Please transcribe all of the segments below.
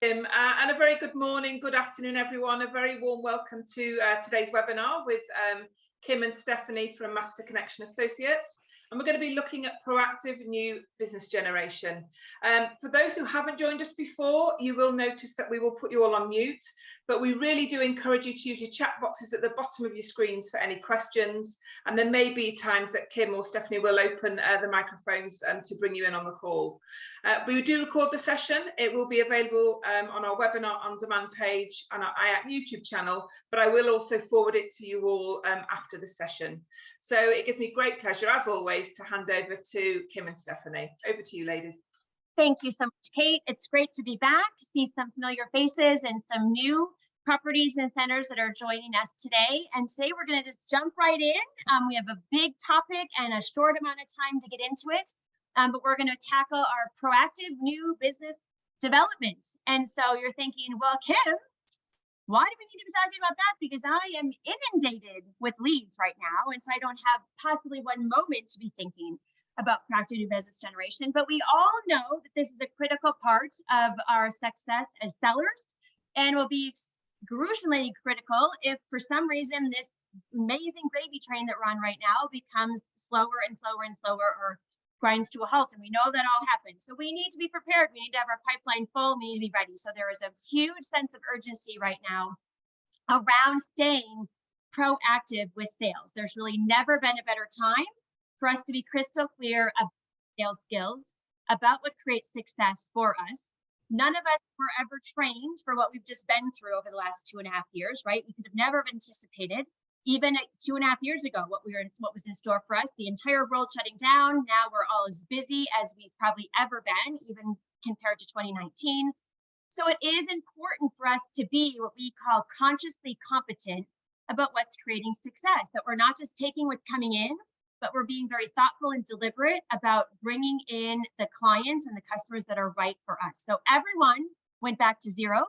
And a very good morning, good afternoon, everyone. A very warm welcome to today's webinar with Kim and Stephanie from Master Connection Associates. And we're going to be looking at proactive new business generation. For those who haven't joined us before, you will notice that we will put you all on mute, but we really do encourage you to use your chat boxes at the bottom of your screens for any questions. And there may be times that Kim or Stephanie will open the microphones to bring you in on the call. We do record the session. It will be available on our webinar on demand page on our IAC YouTube channel, but I will also forward it to you all after the session. So it gives me great pleasure, as always, to hand over to Kim and Stephanie. Over to you, ladies. Thank you so much, Kate. It's great to be back, see some familiar faces and some new properties and centers that are joining us today. And today we're going to just jump right in. We have a big topic and a short amount of time to get into it, but we're going to tackle our proactive new business development. And so you're thinking, well, Kim, why do we need to be talking about that? Because I am inundated with leads right now, and so I don't have possibly one moment to be thinking about proactive new business generation. But we all know that this is a critical part of our success as sellers, and will be crucially critical if for some reason this amazing gravy train that we're on right now becomes slower and slower and slower, or grinds to a halt. And we know that all happens. So we need to be prepared. We need to have our pipeline full. We need to be ready. So there is a huge sense of urgency right now around staying proactive with sales. There's really never been a better time for us to be crystal clear about sales skills, about what creates success for us. None of us were ever trained for what we've just been through over the last 2.5 years, right? We could have never anticipated, even 2.5 years ago, what was in store for us. The entire world shutting down. Now we're all as busy as we've probably ever been, even compared to 2019. So it is important for us to be what we call consciously competent about what's creating success, that we're not just taking what's coming in, but we're being very thoughtful and deliberate about bringing in the clients and the customers that are right for us. So everyone went back to zero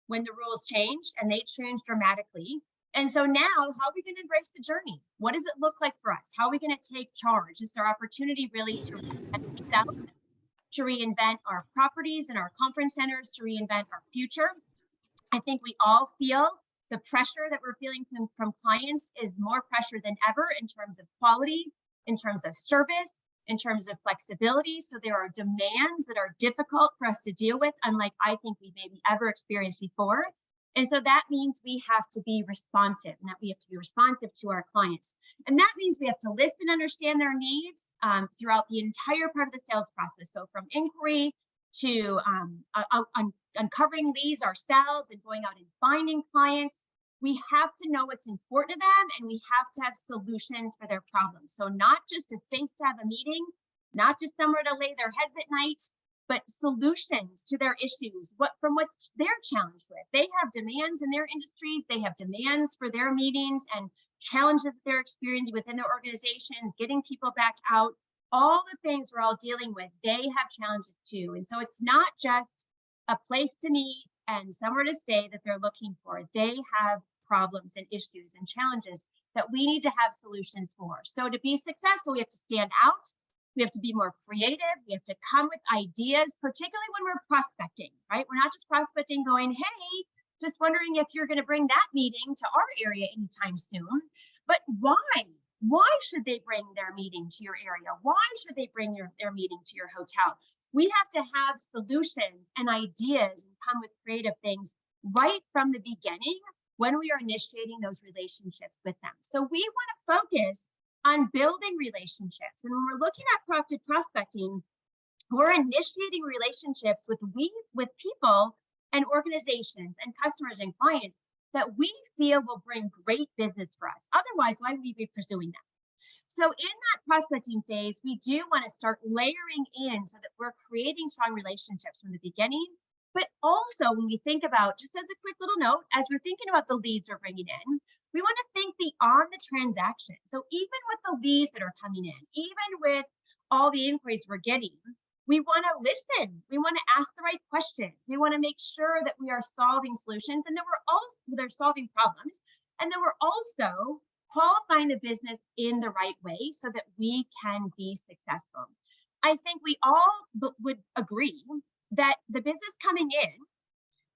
when the rules changed, and they changed dramatically. And so now, how are we going to embrace the journey? What does it look like for us? How are we going to take charge? Is our opportunity really to reinvent our properties and our conference centers, to reinvent our future? I think we all feel the pressure that we're feeling from clients is more pressure than ever in terms of quality, in terms of service, in terms of flexibility. So there are demands that are difficult for us to deal with, unlike I think we've maybe ever experienced before. And so that means we have to be responsive, and that we have to be responsive to our clients. And that means we have to listen, understand their needs throughout the entire part of the sales process. So from inquiry to uncovering leads ourselves and going out and finding clients, we have to know what's important to them, and we have to have solutions for their problems. So not just a space to have a meeting, not just somewhere to lay their heads at night, but solutions to their issues, from what's they're challenged with. They have demands in their industries, they have demands for their meetings and challenges that they're experiencing within their organizations, getting people back out, all the things we're all dealing with, they have challenges too. And so it's not just a place to meet and somewhere to stay that they're looking for. They have problems and issues and challenges that we need to have solutions for. So to be successful, we have to stand out. We have to be more creative. We have to come with ideas, particularly when we're prospecting, right? We're not just prospecting going, hey, just wondering if you're going to bring that meeting to our area anytime soon. But why? Why should they bring their meeting to your area? Why should they bring their meeting to your hotel? We have to have solutions and ideas and come with creative things right from the beginning when we are initiating those relationships with them. So we want to focus on building relationships. And when we're looking at proactive prospecting, we're initiating relationships with people and organizations and customers and clients that we feel will bring great business for us. Otherwise, why would we be pursuing them? So in that prospecting phase, we do want to start layering in so that we're creating strong relationships from the beginning. But also when we think about, just as a quick little note, as we're thinking about the leads we're bringing in, we want to think beyond the transaction. So even with the leads that are coming in, even with all the inquiries we're getting, we want to listen. We want to ask the right questions. We want to make sure that we are solving solutions and that they're solving problems, and that we're also qualifying the business in the right way so that we can be successful. I think we all would agree that the business coming in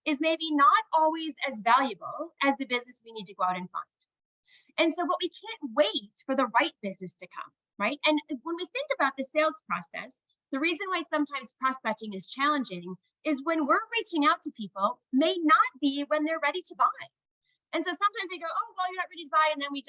is maybe not always as valuable as the business we need to go out and find. And so, but we can't wait for the right business to come, right? And when we think about the sales process, the reason why sometimes prospecting is challenging is when we're reaching out to people may not be when they're ready to buy. And so sometimes they go, oh, well, you're not ready to buy. And then we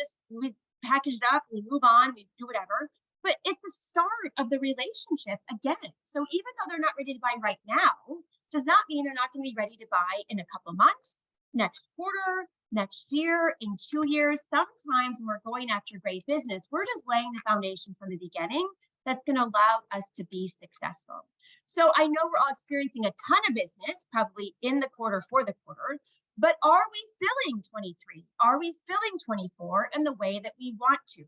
package it up, we move on, we do whatever. But it's the start of the relationship again. So even though they're not ready to buy right now, does not mean they're not going to be ready to buy in a couple months, next quarter, next year, in 2 years. Sometimes when we're going after great business, we're just laying the foundation from the beginning that's going to allow us to be successful. So I know we're all experiencing a ton of business, probably in the quarter for the quarter, but are we filling 23? Are we filling 24 in the way that we want to?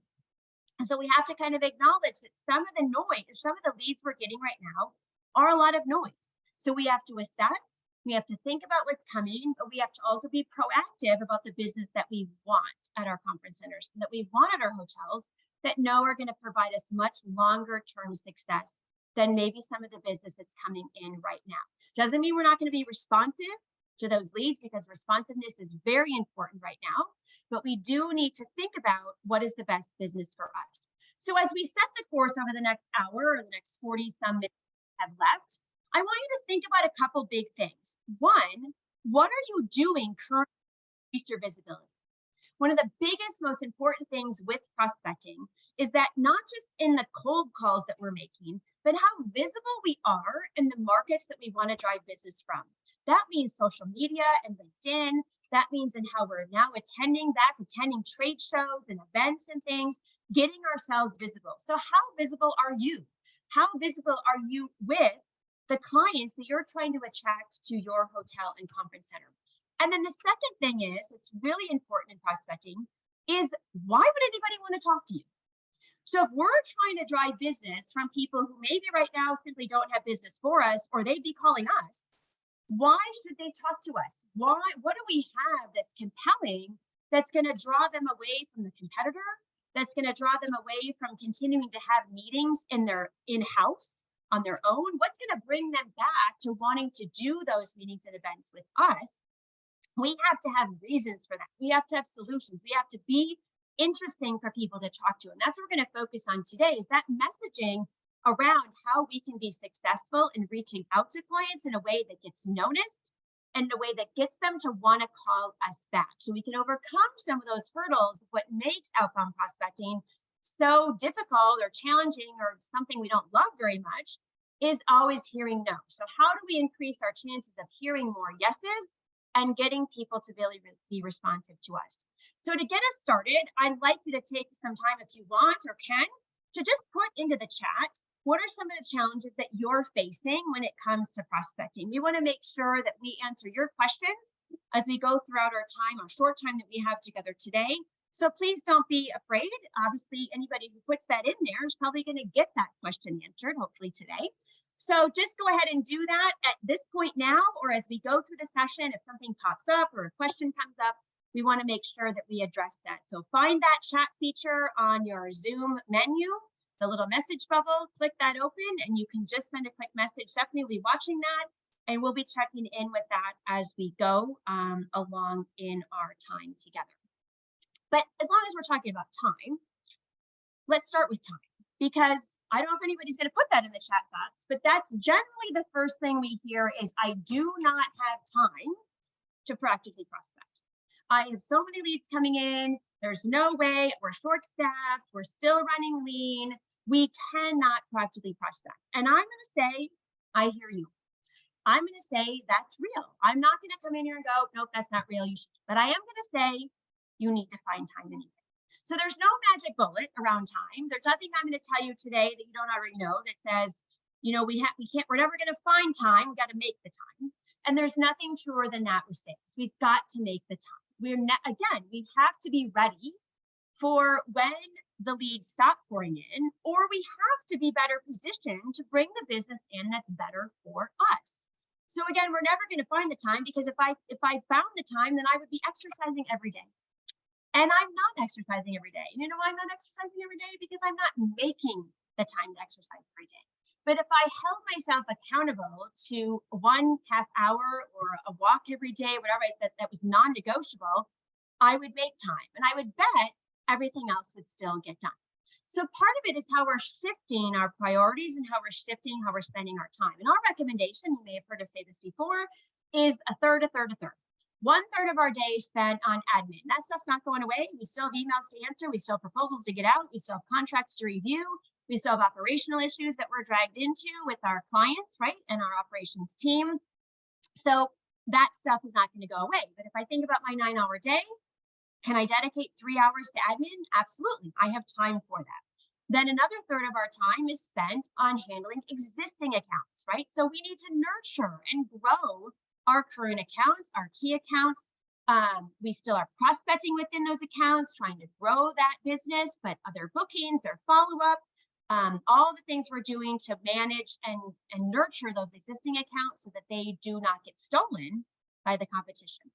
And so we have to kind of acknowledge that some of the noise, some of the leads we're getting right now are a lot of noise. So we have to assess, we have to think about what's coming, but we have to also be proactive about the business that we want at our conference centers, that we want at our hotels, that know are going to provide us much longer term success than maybe some of the business that's coming in right now. Doesn't mean we're not going to be responsive to those leads, because responsiveness is very important right now, but we do need to think about what is the best business for us. So as we set the course over the next hour or the next 40 some minutes have left, I want you to think about a couple big things. One, what are you doing currently to increase your visibility? One of the biggest, most important things with prospecting is that not just in the cold calls that we're making, but how visible we are in the markets that we want to drive business from. That means social media and LinkedIn. That means in how we're now attending trade shows and events and things, getting ourselves visible. So how visible are you? How visible are you with the clients that you're trying to attract to your hotel and conference center? And then the second thing is, it's really important in prospecting, is why would anybody want to talk to you? So if we're trying to drive business from people who maybe right now simply don't have business for us, or they'd be calling us, why should they talk to us? Why? What do we have that's compelling, that's going to draw them away from the competitor, that's going to draw them away from continuing to have meetings in their in-house on their own? What's going to bring them back to wanting to do those meetings and events with us? We have to have reasons for that. We have to have solutions. We have to be interesting for people to talk to. And that's what we're going to focus on today, is that messaging around how we can be successful in reaching out to clients in a way that gets noticed and a way that gets them to want to call us back. So we can overcome some of those hurdles of what makes outbound prospecting so difficult or challenging, or something we don't love very much, is always hearing no. So how do we increase our chances of hearing more yeses and getting people to really be responsive to us? So to get us started, I'd like you to take some time, if you want or can, to just put into the chat, what are some of the challenges that you're facing when it comes to prospecting? We want to make sure that we answer your questions as we go throughout our time, our short time that we have together today. So please don't be afraid. Obviously, anybody who puts that in there is probably going to get that question answered, hopefully today. So just go ahead and do that at this point now, or as we go through the session. If something pops up or a question comes up, we want to make sure that we address that. So find that chat feature on your Zoom menu, the little message bubble, click that open, and you can just send a quick message. Stephanie will be watching that, and we'll be checking in with that as we go along in our time together. But as long as we're talking about time, let's start with time, because I don't know if anybody's going to put that in the chat box, but that's generally the first thing we hear is, I do not have time to proactively prospect. I have so many leads coming in. There's no way, we're short-staffed, we're still running lean. We cannot proactively prospect. And I'm going to say, I hear you. I'm going to say that's real. I'm not going to come in here and go, nope, that's not real. You should. But I am going to say, you need to find time anyway. So there's no magic bullet around time. There's nothing I'm going to tell you today that you don't already know that says, you know, we're never going to find time. We got to make the time. And there's nothing truer than that with sales. We've got to make the time. Again, we have to be ready for when the leads stop pouring in, or we have to be better positioned to bring the business in that's better for us. So again, we're never going to find the time, because if I found the time, then I would be exercising every day. And I'm not exercising every day. And you know why I'm not exercising every day? Because I'm not making the time to exercise every day. But if I held myself accountable to 1/2 hour or a walk every day, whatever I said that was non-negotiable, I would make time, and I would bet everything else would still get done. So part of it is how we're shifting our priorities and how we're shifting how we're spending our time. And our recommendation, you may have heard us say this before, is a third, a third, a third. 1/3 of our day spent on admin. That stuff's not going away. We still have emails to answer. We still have proposals to get out. We still have contracts to review. We still have operational issues that we're dragged into with our clients, right? And our operations team. So that stuff is not going to go away. But if I think about my 9-hour day, can I dedicate 3 hours to admin? Absolutely. I have time for that. Then another third of our time is spent on handling existing accounts, right? So we need to nurture and grow our current accounts, our key accounts. We still are prospecting within those accounts, trying to grow that business, but other bookings, their follow-up, all the things we're doing to manage and nurture those existing accounts so that they do not get stolen by the competition.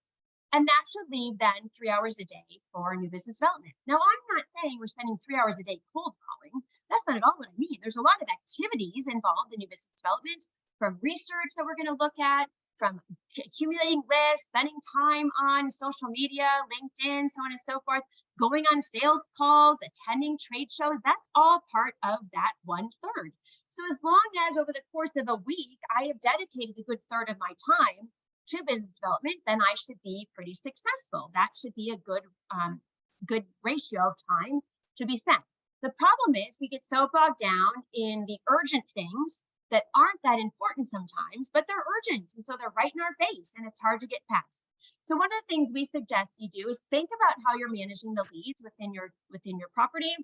And that should leave then 3 hours a day for new business development. Now, I'm not saying we're spending 3 hours a day cold calling. That's not at all what I mean. There's a lot of activities involved in new business development, from research that we're going to look at, from accumulating lists, spending time on social media, LinkedIn, so on and so forth, going on sales calls, attending trade shows. That's all part of that 1/3. So as long as over the course of a week, I have dedicated a good third of my time to business development, then I should be pretty successful. That should be a good ratio of time to be spent. The problem is we get so bogged down in the urgent things that aren't that important sometimes, but they're urgent. And so they're right in our face and it's hard to get past. So one of the things we suggest you do is think about how you're managing the leads within your property.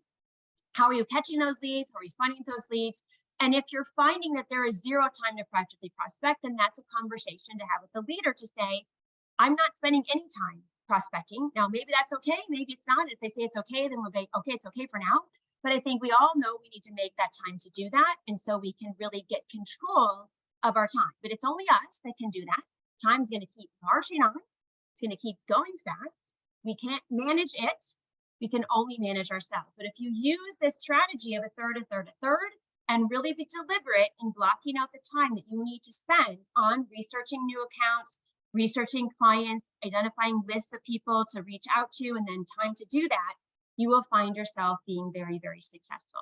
How are you catching those leads? How are you responding to those leads? And if you're finding that there is zero time to proactively prospect, then that's a conversation to have with the leader to say, I'm not spending any time prospecting. Now, maybe that's okay. Maybe it's not. If they say it's okay, then we'll say, okay, it's okay for now. But I think we all know we need to make that time to do that. And so we can really get control of our time. But it's only us that can do that. Time's going to keep marching on. It's going to keep going fast. We can't manage it. We can only manage ourselves. But if you use this strategy of a third, a third, a third, and really be deliberate in blocking out the time that you need to spend on researching new accounts, researching clients, identifying lists of people to reach out to, and then time to do that, you will find yourself being very, very successful.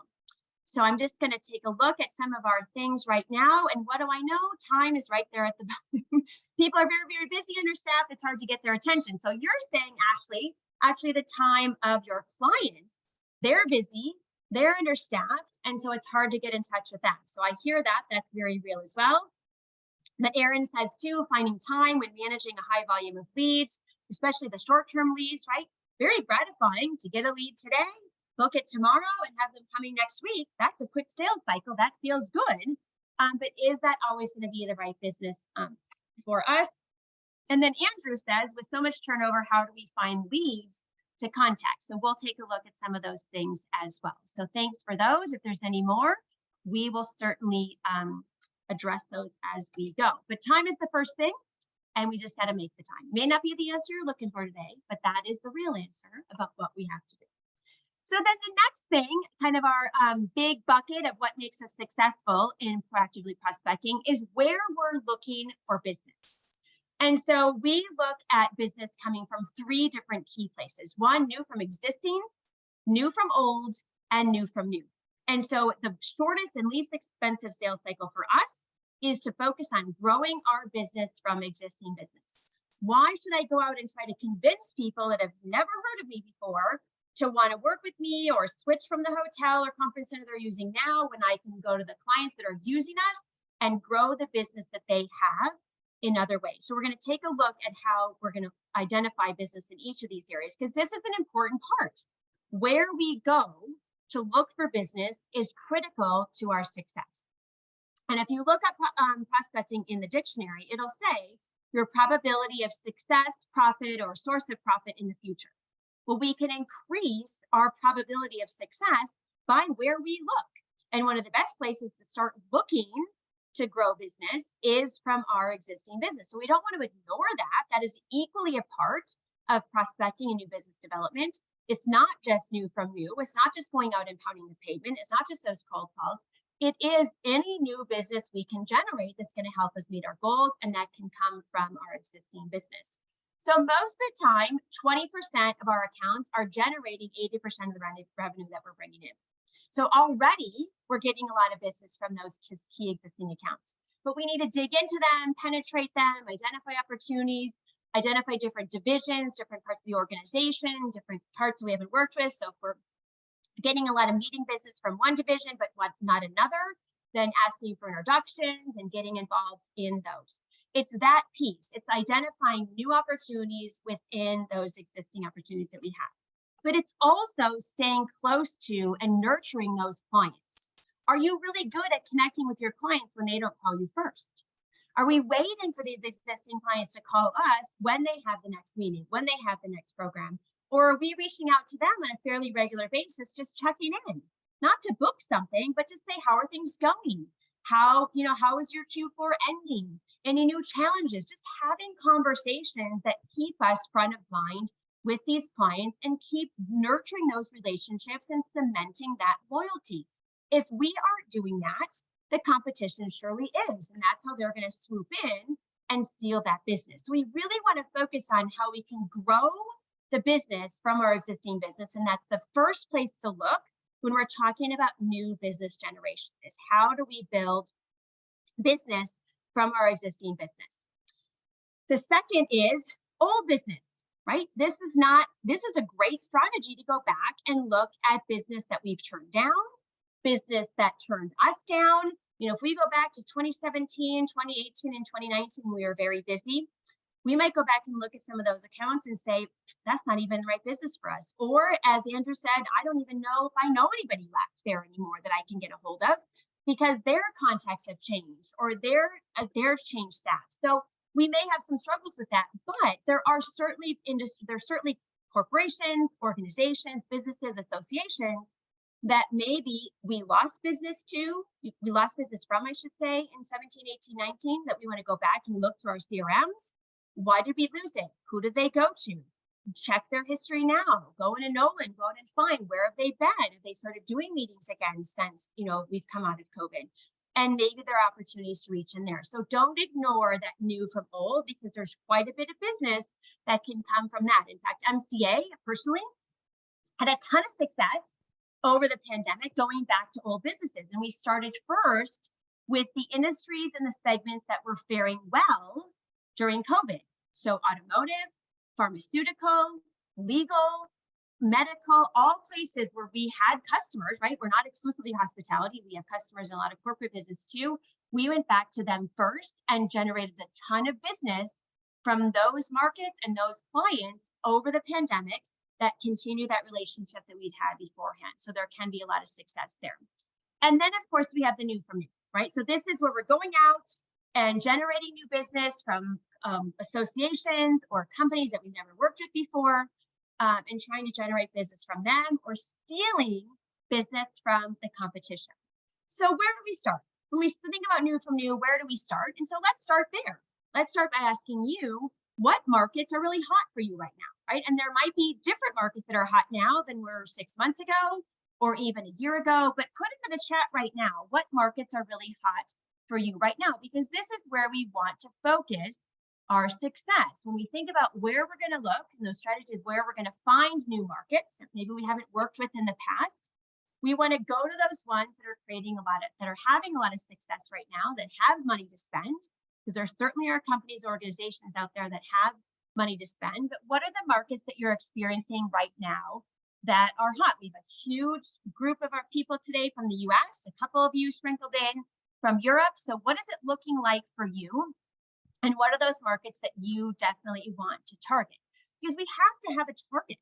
So I'm just going to take a look at some of our things right now. And what do I know? Time is right there at the bottom. People are very, very busy, understaffed. It's hard to get their attention. So you're saying, Ashley, actually the time of your clients, they're busy, they're understaffed, and so it's hard to get in touch with that. So I hear that. That's very real as well. But Erin says too, finding time when managing a high volume of leads, especially the short-term leads, right? Very gratifying to get a lead today, book it tomorrow, and have them coming next week. That's a quick sales cycle. That feels good. But is that always going to be the right business for us? And then Andrew says, with so much turnover, how do we find leads to contact? So we'll take a look at some of those things as well. So thanks for those. If there's any more, we will certainly address those as we go. But time is the first thing, and we just got to make the time. May not be the answer you're looking for today, but that is the real answer about what we have to do. So then the next thing, kind of our big bucket of what makes us successful in proactively prospecting, is where we're looking for business. And so we look at business coming from 3 different key places. One, new from existing, new from old, and new from new. And so the shortest and least expensive sales cycle for us is to focus on growing our business from existing business. Why should I go out and try to convince people that have never heard of me before to want to work with me or switch from the hotel or conference center they're using now, when I can go to the clients that are using us and grow the business that they have in other ways? So we're going to take a look at how we're going to identify business in each of these areas, because this is an important part. Where we go to look for business is critical to our success. And if you look up prospecting in the dictionary, it'll say your probability of success, profit, or source of profit in the future. Well, we can increase our probability of success by where we look. And one of the best places to start looking to grow business is from our existing business. So we don't want to ignore that. That is equally a part of prospecting and new business development. It's not just new from new. It's not just going out and pounding the pavement. It's not just those cold calls. it is any new business we can generate that's going to help us meet our goals, and that can come from our existing business. So most of the time, 20% of our accounts are generating 80% of the revenue that we're bringing in. So already we're getting a lot of business from those key existing accounts, but we need to dig into them, penetrate them, identify opportunities, identify different divisions, different parts of the organization, different parts we haven't worked with. So if we're getting a lot of meeting business from one division, but not another, then asking for introductions and getting involved in those. It's that piece. It's identifying new opportunities within those existing opportunities that we have. But it's also staying close to and nurturing those clients. Are you really good at connecting with your clients when they don't call you first? Are we waiting for these existing clients to call us when they have the next meeting, when they have the next program? Or are we reaching out to them on a fairly regular basis, just checking in, not to book something, but just say, how are things going? How is your Q4 ending? Any new challenges? Just having conversations that keep us front of mind with these clients and keep nurturing those relationships and cementing that loyalty. If we aren't doing that, the competition surely is, and that's how they're going to swoop in and steal that business. So we really want to focus on how we can grow the business from our existing business, and that's the first place to look when we're talking about new business generation, is how do we build business from our existing business. The second is old business, right? This is a great strategy to go back and look at business that we've turned down, business that turned us down. If we go back to 2017, 2018, and 2019, we were very busy. We might go back and look at some of those accounts and say, that's not even the right business for us. Or as Andrew said, I don't even know if I know anybody left there anymore that I can get a hold of because their contacts have changed or they're changed staff. So we may have some struggles with that, but there are certainly corporations, organizations, businesses, associations that maybe we lost business from, I should say, in 17, 18, 19, that we want to go back and look through our CRMs. Why did we lose it? Who did they go to? Check their history now. Go into Nolan, go out and find where have they been? Have they started doing meetings again since we've come out of COVID? And maybe there are opportunities to reach in there. So don't ignore that new from old, because there's quite a bit of business that can come from that. In fact, MCA personally had a ton of success over the pandemic going back to old businesses. And we started first with the industries and the segments that were faring well during COVID. So automotive, pharmaceutical, legal, medical, all places where we had customers, right? We're not exclusively hospitality. We have customers in a lot of corporate business too. We went back to them first and generated a ton of business from those markets and those clients over the pandemic that continue that relationship that we'd had beforehand. So there can be a lot of success there. And then of course we have the new from new, right? So this is where we're going out and generating new business from associations or companies that we've never worked with before, and trying to generate business from them or stealing business from the competition. So where do we start? When we think about new from new, where do we start? And so let's start there. Let's start by asking you, what markets are really hot for you right now, right? And there might be different markets that are hot now than were 6 months ago or even a year ago, but put into the chat right now, what markets are really hot for you right now? Because this is where we want to focus our success. When we think about where we're going to look and those strategies, where we're going to find new markets that maybe we haven't worked with in the past, we want to go to those ones that are that are having a lot of success right now, that have money to spend, because there certainly are companies, organizations out there that have money to spend. But what are the markets that you're experiencing right now that are hot? We have a huge group of our people today from the US, a couple of you sprinkled in from Europe. So what is it looking like for you? And what are those markets that you definitely want to target? Because we have to have a target.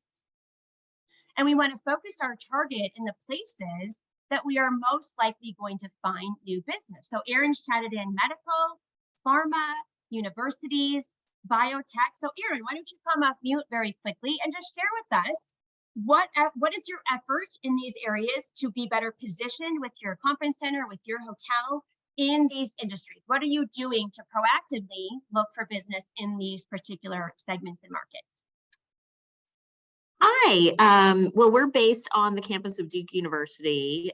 And we want to focus our target in the places that we are most likely going to find new business. So Aaron's chatted in medical, pharma, universities, biotech. So Aaron, why don't you come off mute very quickly and just share with us what is your effort in these areas to be better positioned with your conference center, with your hotel in these industries? What are you doing to proactively look for business in these particular segments and markets? Hi, well, we're based on the campus of Duke University.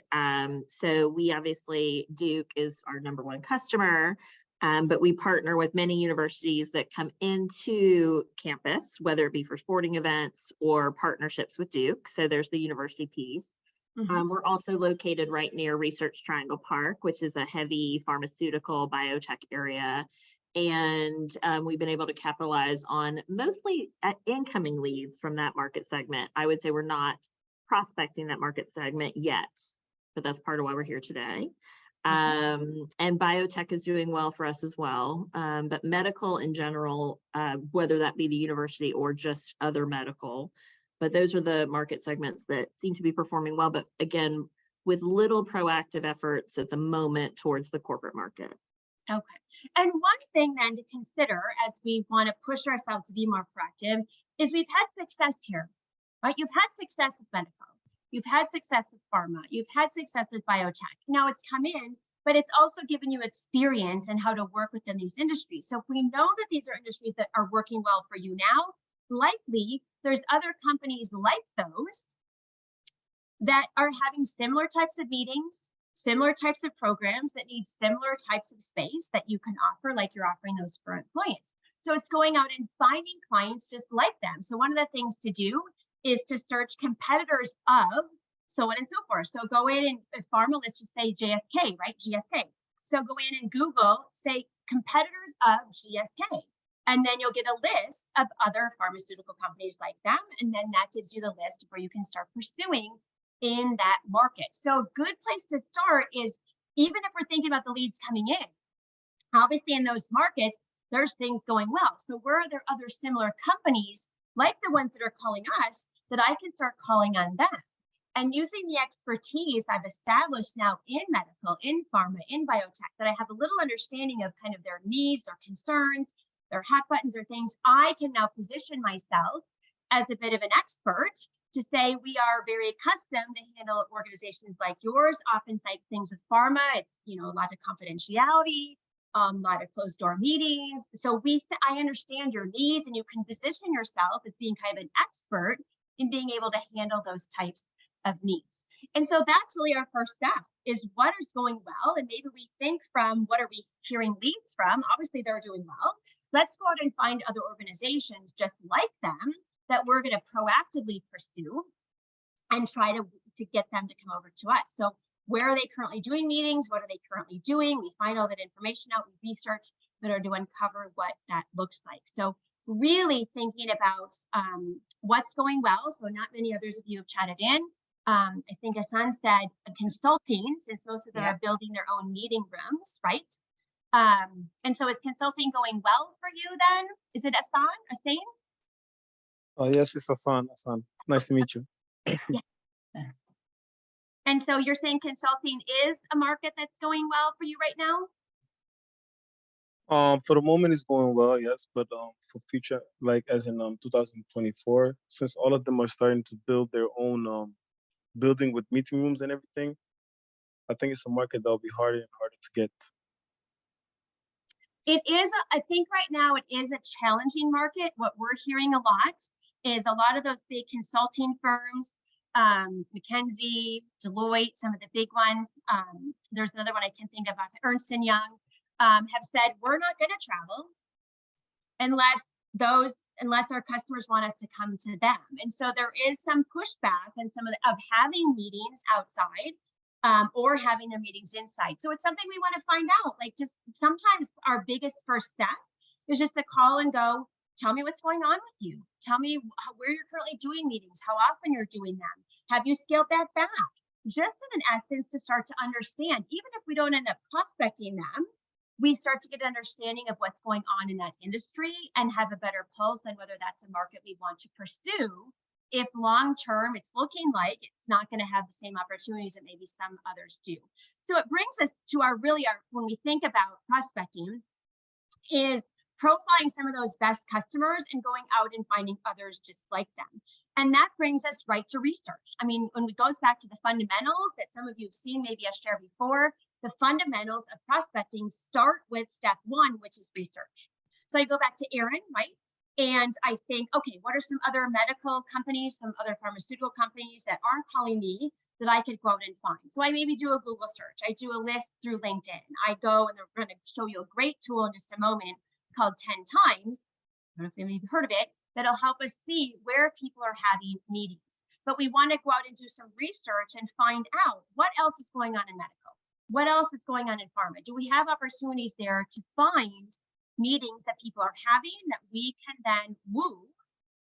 So we obviously, Duke is our #1 customer, but we partner with many universities that come into campus, whether it be for sporting events or partnerships with Duke. So there's the university piece. We're also located right near Research Triangle Park, which is a heavy pharmaceutical biotech area. And we've been able to capitalize on mostly incoming leads from that market segment. I would say we're not prospecting that market segment yet, but that's part of why we're here today. And biotech is doing well for us as well. But medical in general, whether that be the university or just other medical, but those are the market segments that seem to be performing well, but again, with little proactive efforts at the moment towards the corporate market. Okay. And one thing then to consider as we want to push ourselves to be more proactive is we've had success here, right? You've had success with medical, you've had success with pharma, you've had success with biotech. Now it's come in, but it's also given you experience in how to work within these industries. So if we know that these are industries that are working well for you now, likely there's other companies like those that are having similar types of meetings, similar types of programs that need similar types of space that you can offer, like you're offering those for clients. So it's going out and finding clients just like them. So one of the things to do is to search competitors of so on and so forth. So go in and pharma, let's just say JSK, right? GSK. So go in and Google, say competitors of GSK. And then you'll get a list of other pharmaceutical companies like them. And then that gives you the list where you can start pursuing in that market. So a good place to start is, even if we're thinking about the leads coming in, obviously in those markets, there's things going well. So where are there other similar companies like the ones that are calling us that I can start calling on them? And using the expertise I've established now in medical, in pharma, in biotech, that I have a little understanding of kind of their needs, their concerns, their hot buttons or things, I can now position myself as a bit of an expert to say we are very accustomed to handle organizations like yours, often like things with pharma, it's, you know, a lot of confidentiality, a lot of closed door meetings. So I understand your needs, and you can position yourself as being kind of an expert in being able to handle those types of needs. And so that's really our first step, is what is going well. And maybe we think from what are we hearing leads from? Obviously they're doing well. Let's go out and find other organizations just like them that we're going to proactively pursue and try to get them to come over to us. So where are they currently doing meetings? What are they currently doing? We find all that information out, we research in order to uncover what that looks like. So really thinking about what's going well. So not many others of you have chatted in. I think Hassan said consulting, since most of them are building their own meeting rooms, right? And so is consulting going well for you then? Is it Hassan? Oh, yes, it's Hassan. Nice to meet you. Yeah. And so you're saying consulting is a market that's going well for you right now? For the moment, it's going well, yes, but for future, like as in 2024, since all of them are starting to build their own building with meeting rooms and everything, I think it's a market that'll be harder and harder to get. It is, I think right now it is a challenging market. What we're hearing a lot is a lot of those big consulting firms, McKinsey, Deloitte, some of the big ones. There's another one I can think of, Ernst & Young, have said, we're not going to travel unless our customers want us to come to them. And so there is some pushback and some of having meetings outside or having their meetings inside. So it's something we want to find out. Like, just sometimes our biggest first step is just to call and go, tell me what's going on with you. Tell me where you're currently doing meetings, how often you're doing them. Have you scaled that back? Just in an essence to start to understand, even if we don't end up prospecting them, we start to get an understanding of what's going on in that industry and have a better pulse on whether that's a market we want to pursue. If long-term, it's looking like it's not going to have the same opportunities that maybe some others do. So it brings us to when we think about prospecting, is profiling some of those best customers and going out and finding others just like them. And that brings us right to research. I mean, when it goes back to the fundamentals that some of you have seen, maybe I shared before, the fundamentals of prospecting start with step one, which is research. So I go back to Aaron, right? And I think, okay, what are some other medical companies, some other pharmaceutical companies that aren't calling me that I could go out and find? So I maybe do a Google search. I do a list through LinkedIn. I go, and they're going to show you a great tool in just a moment called 10 Times. I don't know if you've maybe heard of it, that'll help us see where people are having meetings. But we want to go out and do some research and find out what else is going on in medical. What else is going on in pharma? Do we have opportunities there to find meetings that people are having that we can then woo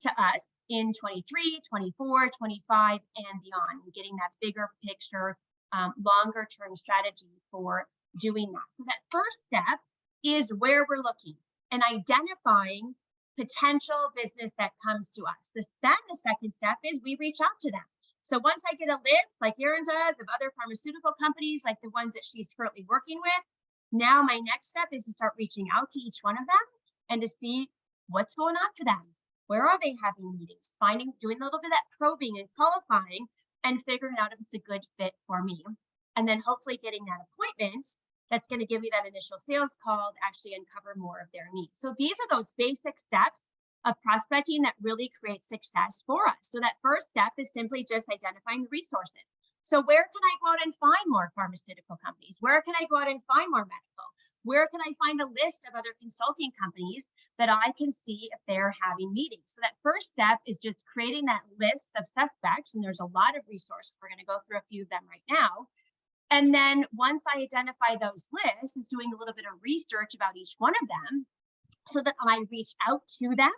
to us in 23, 24, 25, and beyond, and getting that bigger picture, longer term strategy for doing that. So that first step is where we're looking and identifying potential business that comes to us. Then the second step is we reach out to them. So once I get a list like Erin does of other pharmaceutical companies, like the ones that she's currently working with, now my next step is to start reaching out to each one of them and to see what's going on for them. Where are they having meetings? Doing a little bit of that probing and qualifying and figuring out if it's a good fit for me. And then hopefully getting that appointment that's going to give me that initial sales call to actually uncover more of their needs. So these are those basic steps of prospecting that really create success for us. So that first step is simply just identifying the resources. So where can I go out and find more pharmaceutical companies? Where can I go out and find more medical? Where can I find a list of other consulting companies that I can see if they're having meetings? So that first step is just creating that list of suspects, and there's a lot of resources. We're going to go through a few of them right now. And then once I identify those lists, is doing a little bit of research about each one of them so that when I reach out to them,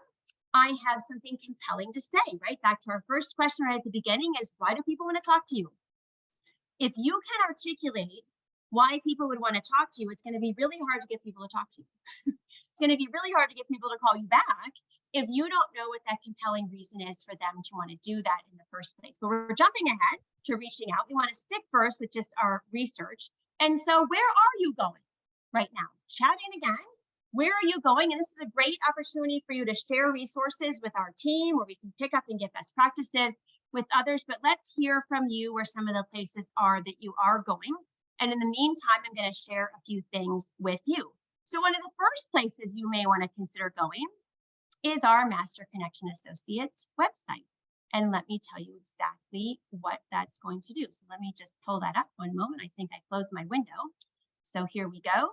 I have something compelling to say, right? Back to our first question right at the beginning is, why do people want to talk to you? If you can articulate why people would want to talk to you, it's going to be really hard to get people to talk to you. It's going to be really hard to get people to call you back if you don't know what that compelling reason is for them to want to do that in the first place. But we're jumping ahead to reaching out. We want to stick first with just our research. And so where are you going right now? Chatting again. Where are you going? And this is a great opportunity for you to share resources with our team where we can pick up and get best practices with others. But let's hear from you where some of the places are that you are going. And in the meantime, I'm going to share a few things with you. So one of the first places you may want to consider going is our Master Connection Associates website. And let me tell you exactly what that's going to do. So let me just pull that up one moment. I think I closed my window. So here we go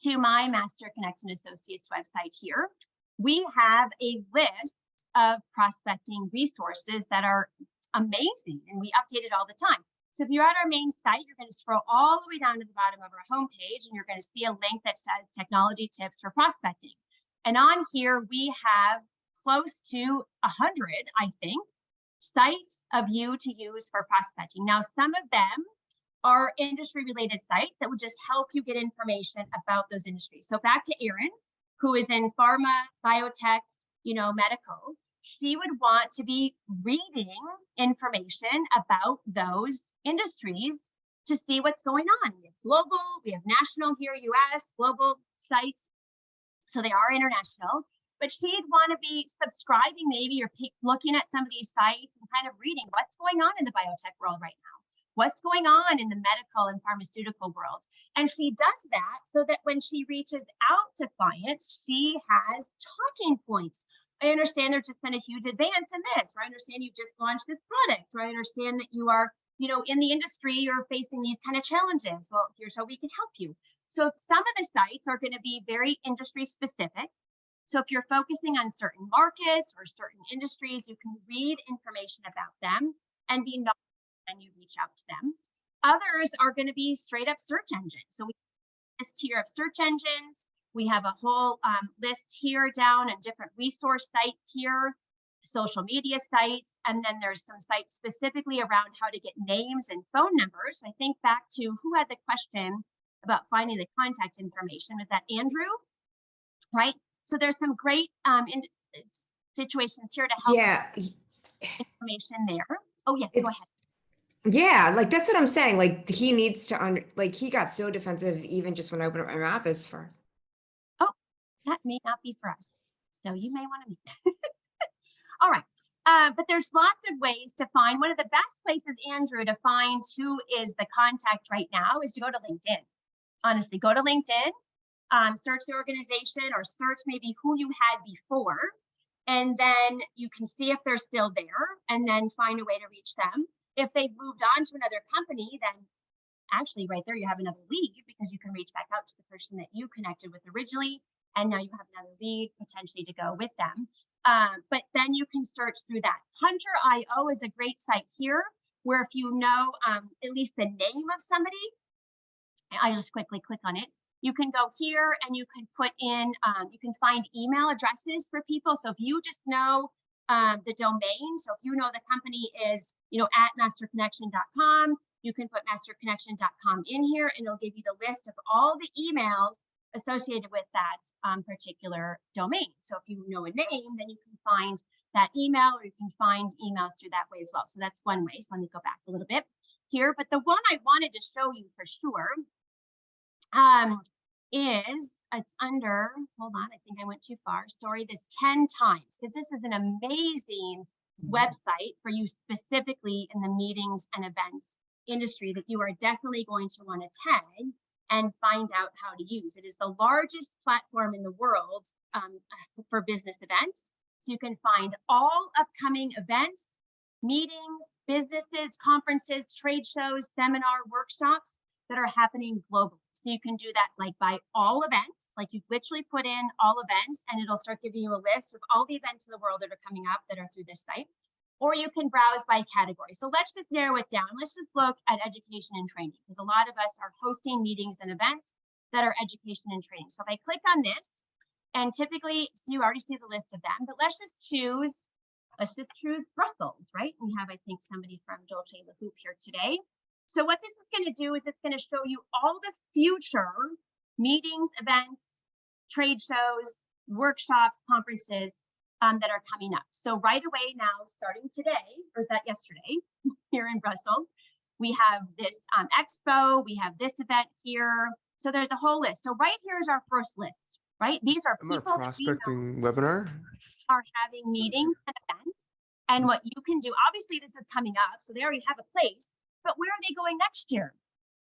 to my Master Connection Associates website here. We have a list of prospecting resources that are amazing, and we update it all the time. So if you're at our main site, you're going to scroll all the way down to the bottom of our homepage, and you're going to see a link that says technology tips for prospecting. And on here, we have close to 100, I think, sites of you to use for prospecting. Now, some of them are industry-related sites that would just help you get information about those industries. So back to Erin, who is in pharma, biotech, medical. She would want to be reading information about those industries to see what's going on. We have global, we have national here, US, global sites. So they are international, but she'd want to be subscribing maybe or looking at some of these sites and kind of reading what's going on in the biotech world right now. What's going on in the medical and pharmaceutical world. And she does that so that when she reaches out to clients, she has talking points. I understand there's just been a huge advance in this, or I understand you've just launched this product, or I understand that you are, in the industry, you're facing these kind of challenges. Well, here's how we can help you. So some of the sites are going to be very industry specific. So if you're focusing on certain markets or certain industries, you can read information about them and be knowledgeable when you reach out to them. Others are going to be straight up search engines. So we have this tier of search engines. We have a whole list here down and different resource sites here, social media sites, and then there's some sites specifically around how to get names and phone numbers. I think back to who had the question about finding the contact information. Was that Andrew? Right? So there's some great situations here to help information there. Oh yes, go ahead. Yeah, that's what I'm saying. He needs to he got so defensive even just when I opened up my mouth as for. Oh, that may not be for us. So you may want to meet. All right. But there's lots of ways to find. One of the best places, Andrew, to find who is the contact right now is to go to LinkedIn. Honestly, go to LinkedIn. search the organization or search maybe who you had before. And then you can see if they're still there and then find a way to reach them. If they've moved on to another company, then actually right there you have another lead because you can reach back out to the person that you connected with originally, and now you have another lead potentially to go with them. But then you can search through that. Hunter.io is a great site here where if you know at least the name of somebody, I just quickly click on it. You can go here and you can put in, you can find email addresses for people. So if you just know the domain, so if you know the company is, at masterconnection.com, you can put masterconnection.com in here and it'll give you the list of all the emails associated with that particular domain. So if you know a name, then you can find that email, or you can find emails through that way as well. So that's one way. So let me go back a little bit here. But the one I wanted to show you for sure it's under, hold on, I think I went too far. Sorry, this 10 times, because this is an amazing website for you specifically in the meetings and events industry that you are definitely going to want to tag and find out how to use. It is the largest platform in the world for business events. So you can find all upcoming events, meetings, businesses, conferences, trade shows, seminar, workshops that are happening globally. So you can do that like by all events, like you literally put in all events and it'll start giving you a list of all the events in the world that are coming up that are through this site. Or you can browse by category. So let's just narrow it down. Let's just look at education and training, because a lot of us are hosting meetings and events that are education and training. So if I click on this, and typically, so you already see the list of them, but let's just choose Brussels, right? We have, I think, somebody from Dolce Le Hoop here today. So what this is going to do is it's going to show you all the future meetings, events, trade shows, workshops, conferences that are coming up. So right away now, starting today, or is that yesterday, here in Brussels, we have this expo, we have this event here. So there's a whole list. So right here is our first list, right? These are people prospecting webinar are having meetings and events. And what you can do, obviously this is coming up, so they already have a place, but where are they going next year?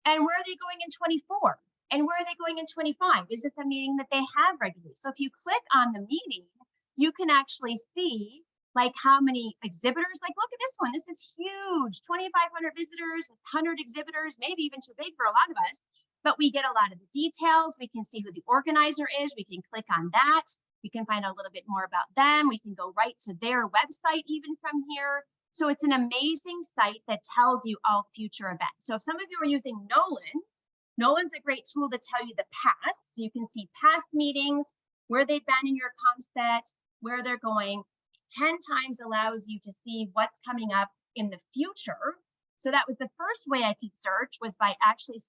And where are they going in 24? And where are they going in 25? Is this a meeting that they have regularly? So if you click on the meeting, you can actually see like how many exhibitors, like look at this one, this is huge, 2,500 visitors, 100 exhibitors, maybe even too big for a lot of us, but we get a lot of the details. We can see who the organizer is. We can click on that. We can find out a little bit more about them. We can go right to their website even from here. So it's an amazing site that tells you all future events. So if some of you are using Nolan's a great tool to tell you the past. So you can see past meetings, where they've been in your comp set, where they're going. 10 times allows you to see what's coming up in the future. So that was the first way I could search, was by actually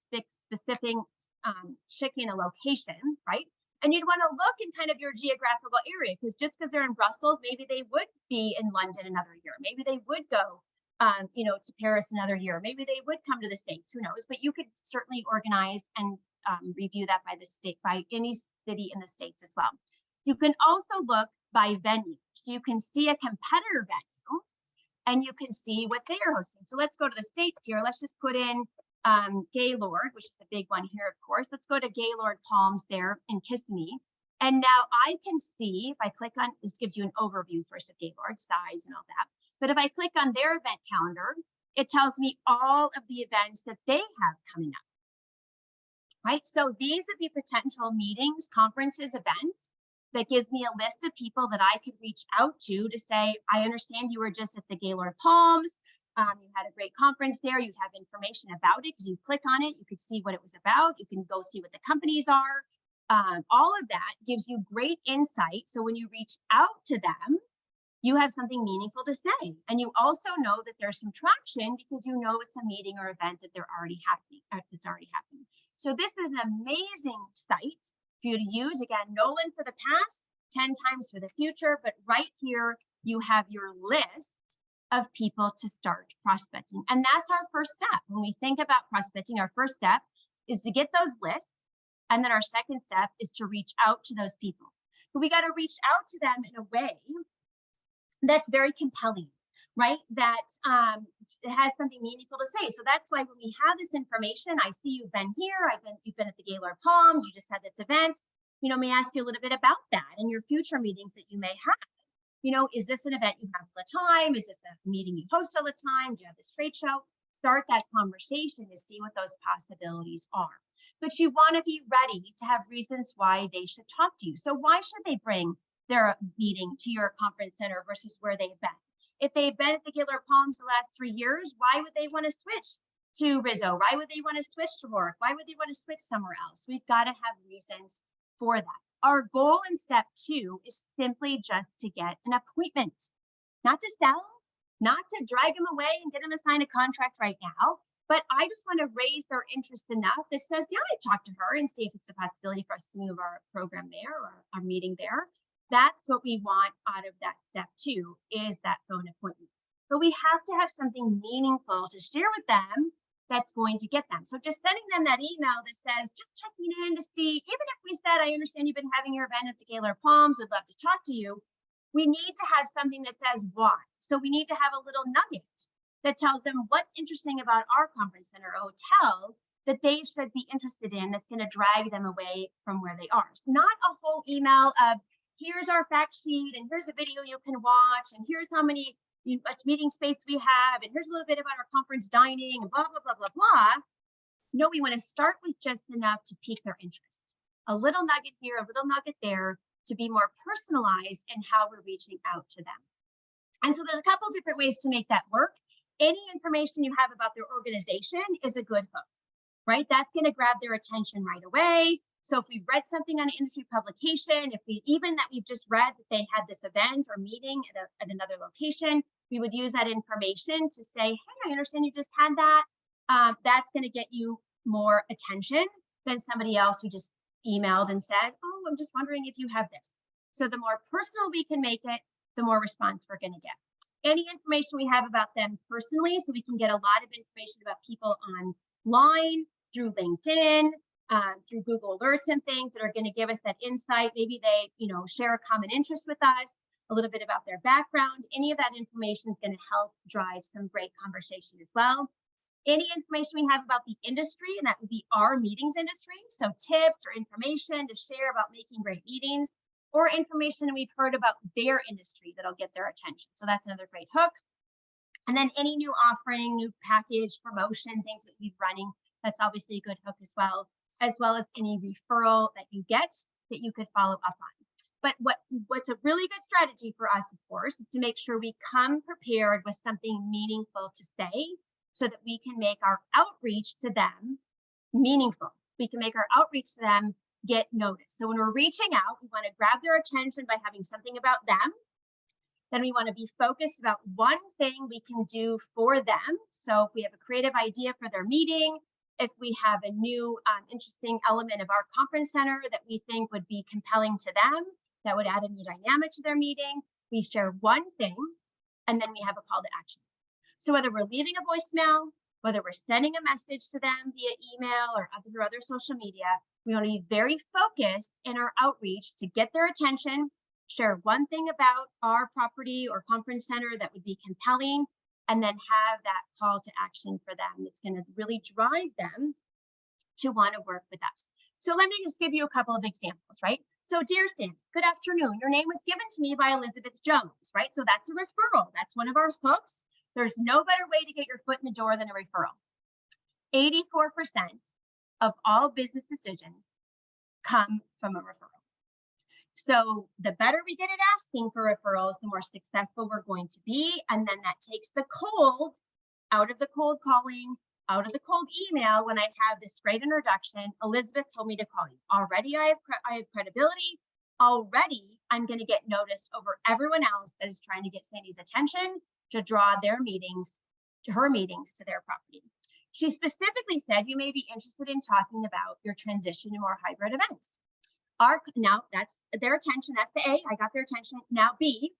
checking a location, right? And you'd want to look in kind of your geographical area, because just because they're in Brussels, maybe they would be in London another year. Maybe they would go, to Paris another year. Maybe they would come to the States, who knows? But you could certainly organize and review that by the state, by any city in the States as well. You can also look by venue. So you can see a competitor venue and you can see what they are hosting. So let's go to the States here. Let's just put in Gaylord, which is a big one here, of course. Let's go to Gaylord Palms there in Kissimmee. And now I can see, if I click on, this gives you an overview first of Gaylord, size and all that. But if I click on their event calendar, it tells me all of the events that they have coming up, right? So these would be potential meetings, conferences, events that gives me a list of people that I could reach out to say, I understand you were just at the Gaylord Palms. You had a great conference there. You'd have information about it because you click on it. You could see what it was about. You can go see what the companies are. All of that gives you great insight. So when you reach out to them, you have something meaningful to say. And you also know that there's some traction because you know it's a meeting or event that they're already happening, that's already happening. So this is an amazing site for you to use. Again, Nolan for the past, 10 times for the future, but right here, you have your list of people to start prospecting. And that's our first step. When we think about prospecting, our first step is to get those lists. And then our second step is to reach out to those people. But we got to reach out to them in a way that's very compelling. right? That has something meaningful to say. So that's why when we have this information, I see you've been here, you've been at the Gaylord Palms, you just had this event, may ask you a little bit about that and your future meetings that you may have. Is this an event you have all the time? Is this a meeting you host all the time? Do you have this trade show? Start that conversation to see what those possibilities are. But you want to be ready to have reasons why they should talk to you. So why should they bring their meeting to your conference center versus where they've been? If they've been at the Gaylord Palms the last 3 years, why would they want to switch to Rizzo? Why would they want to switch to Warwick? Why would they want to switch somewhere else? We've got to have reasons for that. Our goal in step 2 is simply just to get an appointment, not to sell, not to drag them away and get them to sign a contract right now. But I just want to raise their interest enough that says, yeah, I'd talk to her and see if it's a possibility for us to move our program there or our meeting there. That's what we want out of that step 2 is that phone appointment. But we have to have something meaningful to share with them that's going to get them. So just sending them that email that says, just checking in to see, even if we said, I understand you've been having your event at the Gaylord Palms, would love to talk to you. We need to have something that says why. So we need to have a little nugget that tells them what's interesting about our conference center or hotel that they should be interested in that's going to drag them away from where they are. So not a whole email of, here's our fact sheet and here's a video you can watch and here's how many much meeting space we have and here's a little bit about our conference dining and blah, blah, blah, blah, blah. No, we want to start with just enough to pique their interest. A little nugget here, a little nugget there to be more personalized in how we're reaching out to them. And so there's a couple different ways to make that work. Any information you have about their organization is a good hook, right? That's going to grab their attention right away. So if we've read something on an industry publication, if we even that we've just read that they had this event or meeting at another location, we would use that information to say, hey, I understand you just had that. That's going to get you more attention than somebody else who just emailed and said, oh, I'm just wondering if you have this. So the more personal we can make it, the more response we're going to get. Any information we have about them personally, so we can get a lot of information about people online, through LinkedIn, through Google Alerts and things that are going to give us that insight. Maybe they, share a common interest with us, a little bit about their background. Any of that information is going to help drive some great conversation as well. Any information we have about the industry, and that would be our meetings industry, so tips or information to share about making great meetings, or information we've heard about their industry that'll get their attention. So that's another great hook. And then any new offering, new package, promotion, things that we're running, that's obviously a good hook as well as any referral that you get that you could follow up on. But what's a really good strategy for us, of course, is to make sure we come prepared with something meaningful to say so that we can make our outreach to them meaningful. We can make our outreach to them get noticed. So when we're reaching out, we want to grab their attention by having something about them. Then we want to be focused about one thing we can do for them. So if we have a creative idea for their meeting, if we have a new interesting element of our conference center that we think would be compelling to them, that would add a new dynamic to their meeting, we share one thing, and then we have a call to action. So whether we're leaving a voicemail, whether we're sending a message to them via email or through other social media, we want to be very focused in our outreach to get their attention, share one thing about our property or conference center that would be compelling, and then have that call to action for them that's going to really drive them to want to work with us. So let me just give you a couple of examples, right? So dear Sandy, good afternoon. Your name was given to me by Elizabeth Jones, right? So that's a referral. That's one of our hooks. There's no better way to get your foot in the door than a referral. 84% of all business decisions come from a referral. So the better we get at asking for referrals, the more successful we're going to be. And then that takes the cold out of the cold calling, out of the cold email. When I have this great introduction, Elizabeth told me to call you. Already I have credibility. Already I'm going to get noticed over everyone else that is trying to get Sandy's attention to draw their meetings, to her meetings to their property. She specifically said you may be interested in talking about your transition to more hybrid events. Now that's their attention, that's the A, I got their attention. Now B,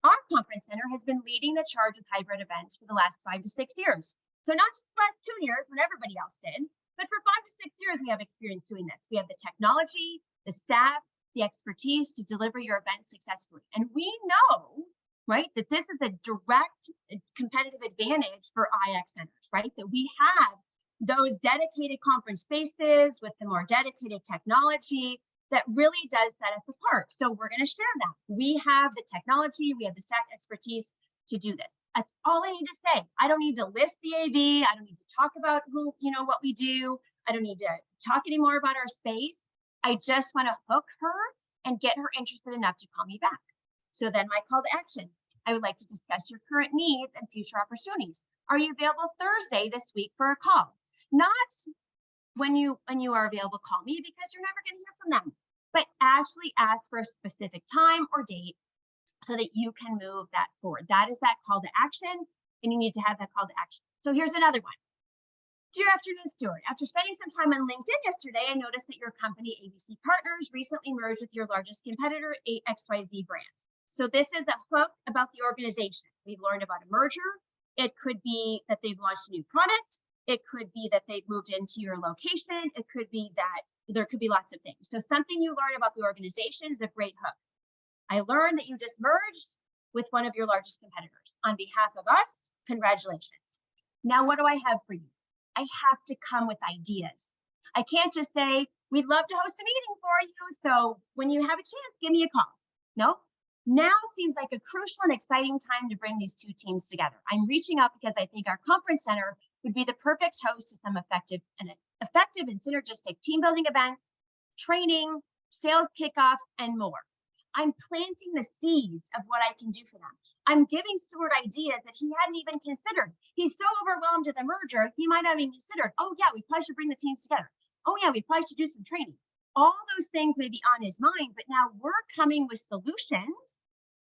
our conference center has been leading the charge with hybrid events for the last 5 to 6 years. So not just the last 2 years when everybody else did, but for 5 to 6 years we have experience doing this. We have the technology, the staff, the expertise to deliver your event successfully. And we know right? That this is a direct competitive advantage for IX centers, right? That we have those dedicated conference spaces with the more dedicated technology that really does set us apart. So we're going to share that. We have the technology, we have the staff expertise to do this. That's all I need to say. I don't need to list the AV. I don't need to talk about who, what we do. I don't need to talk anymore about our space. I just want to hook her and get her interested enough to call me back. So then my call to action, I would like to discuss your current needs and future opportunities. Are you available Thursday this week for a call? Not when you are available, call me, because you're never going to hear from them, but actually ask for a specific time or date so that you can move that forward. That is that call to action, and you need to have that call to action. So here's another one. Dear afternoon, Stuart. After spending some time on LinkedIn yesterday, I noticed that your company, ABC Partners, recently merged with your largest competitor, XYZ Brands. So this is a hook about the organization. We've learned about a merger. It could be that they've launched a new product. It could be that they've moved into your location. It could be that there could be lots of things. So something you learn about the organization is a great hook. I learned that you just merged with one of your largest competitors. On behalf of us, congratulations. Now, what do I have for you? I have to come with ideas. I can't just say, we'd love to host a meeting for you, so when you have a chance, give me a call. No, now seems like a crucial and exciting time to bring these two teams together. I'm reaching out because I think our conference center would be the perfect host to some effective and synergistic team building events, training, sales kickoffs, and more. I'm planting the seeds of what I can do for them. I'm giving Stuart ideas that he hadn't even considered. He's so overwhelmed with the merger, he might not even considered, oh yeah, we probably should bring the teams together. Oh yeah, we probably should do some training. All those things may be on his mind, but now we're coming with solutions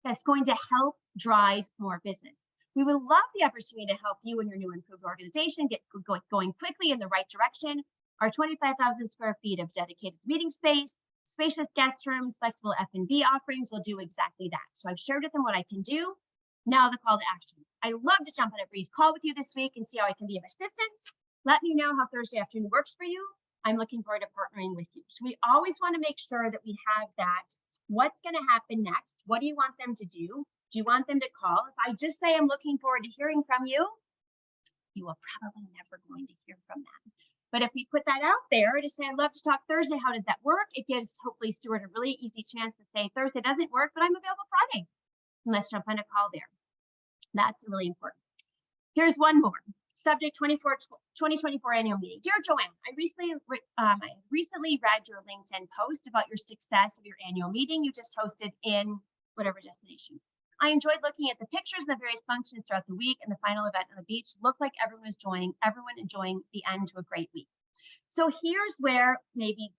that's going to help drive more business. We would love the opportunity to help you and your new improved organization get going quickly in the right direction. Our 25,000 square feet of dedicated meeting space, spacious guest rooms, flexible F&B offerings will do exactly that. So I've shared with them what I can do. Now the call to action. I love to jump on a brief call with you this week and see how I can be of assistance. Let me know how Thursday afternoon works for you. I'm looking forward to partnering with you. So we always want to make sure that we have that. What's going to happen next? What do you want them to do? Do you want them to call? If I just say I'm looking forward to hearing from you, you are probably never going to hear from them. But if we put that out there to say, I'd love to talk Thursday, how does that work? It gives hopefully Stuart a really easy chance to say Thursday doesn't work, but I'm available Friday. And let's jump on a call there. That's really important. Here's one more. Subject 2024 annual meeting. Dear Joanne, I recently read your LinkedIn post about your success of your annual meeting you just hosted in whatever destination. I enjoyed looking at the pictures and the various functions throughout the week, and the final event on the beach looked like everyone enjoying the end to a great week. So here's where maybe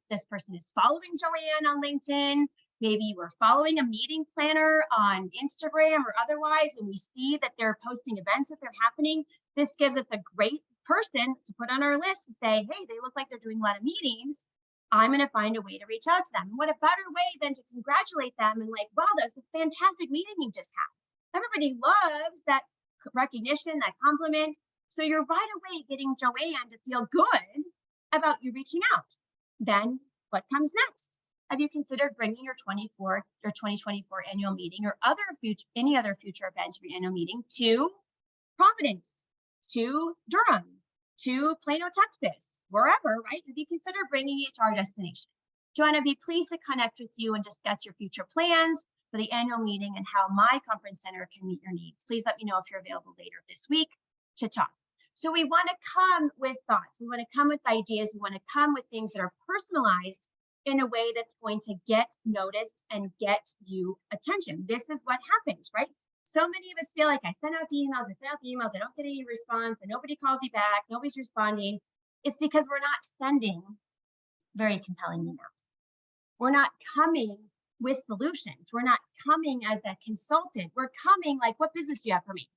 this person is following Joanne on LinkedIn. Maybe you were following a meeting planner on Instagram or otherwise, and we see that they're posting events that they're happening. This gives us a great person to put on our list and say, hey, they look like they're doing a lot of meetings. I'm going to find a way to reach out to them. What a better way than to congratulate them and like, wow, that was a fantastic meeting you just had. Everybody loves that recognition, that compliment. So you're right away getting Joanne to feel good about you reaching out. Then what comes next? Have you considered bringing your 2024 annual meeting or any other future event for your annual meeting to Providence, to Durham, to Plano, Texas, wherever, right? Have you considered bringing it to our destination? Joanne, I'd be pleased to connect with you and discuss your future plans for the annual meeting and how my conference center can meet your needs. Please let me know if you're available later this week to talk. So we want to come with thoughts. We want to come with ideas. We want to come with things that are personalized in a way that's going to get noticed and get you attention. This is what happens, right? So many of us feel like I send out the emails, I don't get any response, and nobody calls you back, nobody's responding. It's because we're not sending very compelling emails. We're not coming with solutions. We're not coming as that consultant. We're coming like, what business do you have for me?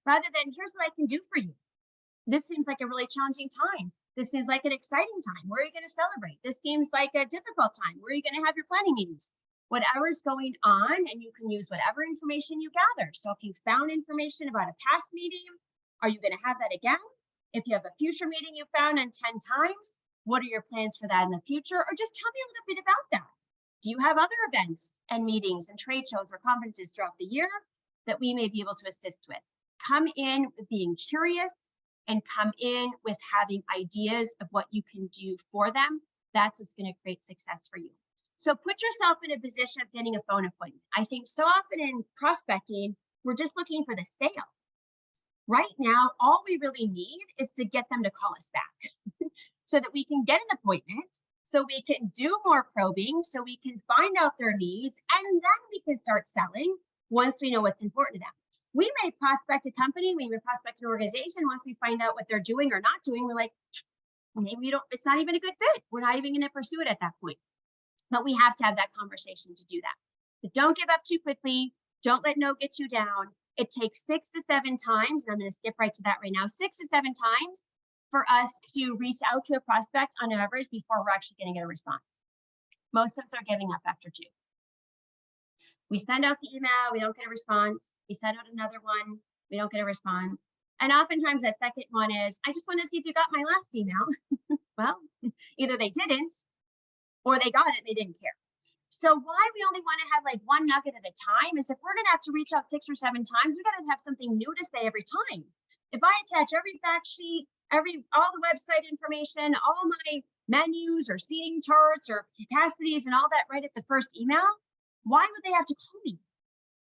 Rather than, here's what I can do for you. This seems like a really challenging time. This seems like an exciting time. Where are you going to celebrate? This seems like a difficult time. Where are you going to have your planning meetings? Whatever's going on, and you can use whatever information you gather. So if you found information about a past meeting, are you going to have that again? If you have a future meeting you found in 10 times, what are your plans for that in the future? Or just tell me a little bit about that. Do you have other events and meetings and trade shows or conferences throughout the year that we may be able to assist with? Come in with being curious and come in with having ideas of what you can do for them. That's what's going to create success for you. So put yourself in a position of getting a phone appointment. I think so often in prospecting, we're just looking for the sale. Right now, all we really need is to get them to call us back so that we can get an appointment, so we can do more probing, so we can find out their needs, and then we can start selling once we know what's important to them. We may prospect a company, we may prospect an organization. Once we find out what they're doing or not doing, we're like, maybe we don't, it's not even a good fit. We're not even going to pursue it at that point. But we have to have that conversation to do that. But don't give up too quickly. Don't let no get you down. It takes 6 to 7 times, and I'm going to skip right to that right now, 6 to 7 times for us to reach out to a prospect on average before we're actually going to get a response. Most of us are giving up after 2. We send out the email, we don't get a response. We send out another one, we don't get a response. And oftentimes that second one is, I just want to see if you got my last email. Well, either they didn't, or they got it, they didn't care. So why we only want to have like one nugget at a time is if we're going to have to reach out 6 or 7 times, we got to have something new to say every time. If I attach every fact sheet, all the website information, all my menus or seating charts or capacities and all that right at the first email, why would they have to call me?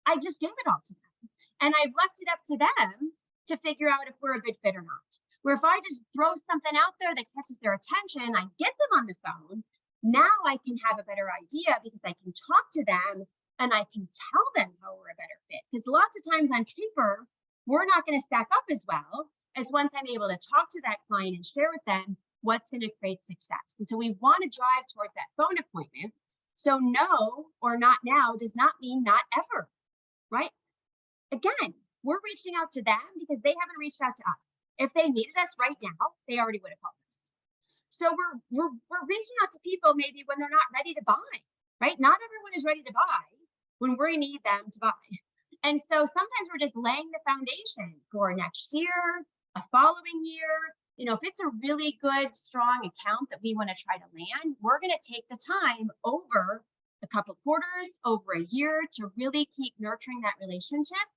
I just gave it all to them. And I've left it up to them to figure out if we're a good fit or not. Where if I just throw something out there that catches their attention, I get them on the phone, now I can have a better idea because I can talk to them and I can tell them how we're a better fit. Because lots of times on paper, we're not going to stack up as well as once I'm able to talk to that client and share with them what's going to create success. And so we want to drive towards that phone appointment. So no or not now does not mean not ever, right? Again, we're reaching out to them because they haven't reached out to us. If they needed us right now, they already would have called us. So we're reaching out to people maybe when they're not ready to buy, right? Not everyone is ready to buy when we need them to buy. And so sometimes we're just laying the foundation for next year, a following year. You know, if it's a really good, strong account that we want to try to land, we're going to take the time over a couple of quarters, over a year to really keep nurturing that relationship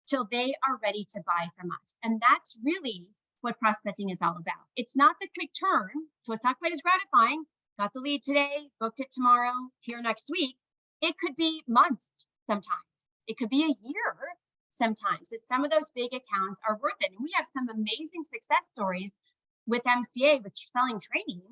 till they are ready to buy from us. And that's really what prospecting is all about. It's not the quick turn, so it's not quite as gratifying. Got the lead today, booked it tomorrow, here next week. It could be months sometimes. It could be a year sometimes, but some of those big accounts are worth it. And we have some amazing success stories with MCA, with selling training,